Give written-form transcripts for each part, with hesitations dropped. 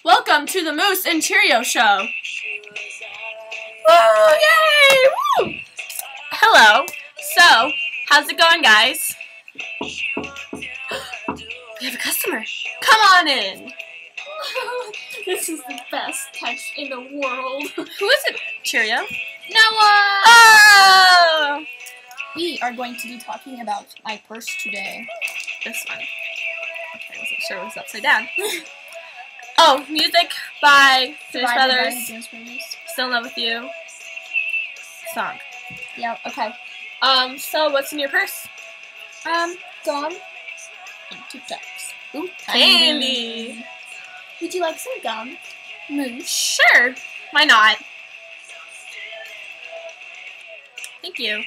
Welcome to the Moose and Cheerio Show. Woo! Yay! Woo! Hello. So, how's it going, guys? We have a customer. Come on in. This is the best touch in the world. Who is it, Cheerio? Noah! Oh! We are going to be talking about my purse today. This one. I wasn't sure it was upside down. Oh, music by Jonas Brothers. Still in Love with You. Song. Yeah, okay. So what's in your purse? Gum and Tic-Tacs. Ooh, candy. Would you like some gum? Moose? Sure. Why not? Thank you.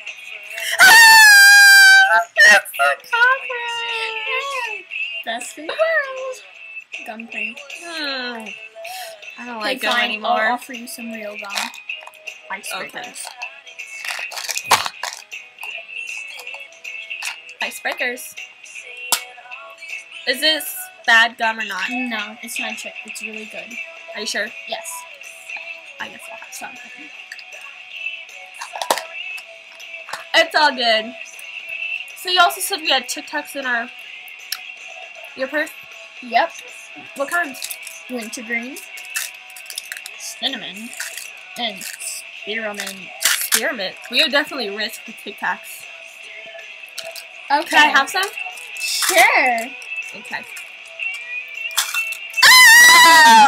That's the cockroach. Best in the world. Gum thing. I don't like gum fine. anymore. I'll offer you some real gum. Icebreakers. Icebreakers. Is this bad gum or not? No, it's not chip. It's really good. Are you sure? Yes. I guess I'll have some. It's all good. So you also said we had Tic-Tacs in your purse? Yep. What kinds? Wintergreen, cinnamon, and spearmint. Spearmint. We would definitely risk the Tic-Tacs. Okay. Can I have some? Sure. Okay. Ah!